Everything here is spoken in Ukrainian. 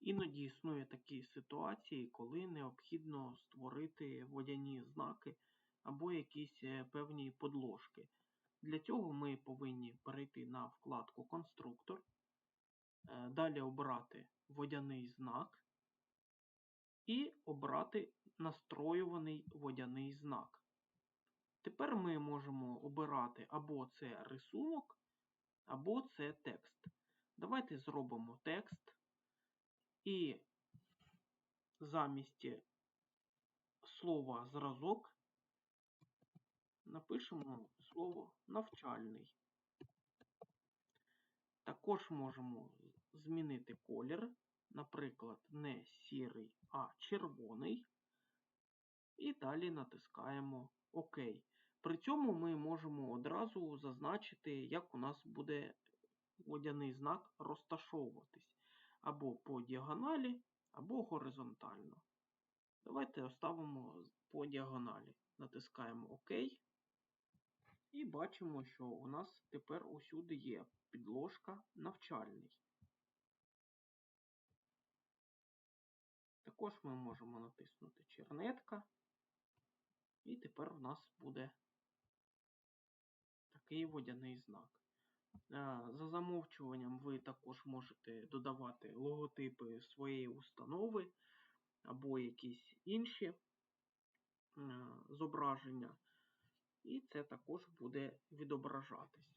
Іноді існує такі ситуації, коли необхідно створити водяні знаки або якісь певні подложки. Для цього ми повинні перейти на вкладку «Конструктор», далі обрати водяний знак і обрати настроюваний водяний знак. Тепер ми можемо обирати або це рисунок, або це текст. Давайте зробимо текст і замість слова «зразок» напишемо слово «навчальний». Також можемо змінити колір, наприклад, не сірий, а червоний. І далі натискаємо ОК. При цьому ми можемо одразу зазначити, як у нас буде водяний знак розташовуватись. Або по діагоналі, або горизонтально. Давайте оставимо по діагоналі. Натискаємо ОК. І бачимо, що у нас тепер усюди є підложка «Навчальний». Також ми можемо натиснути «Чернетка». І тепер у нас буде такий водяний знак. За замовчуванням ви також можете додавати логотипи своєї установи або якісь інші зображення. І це також буде відображатись.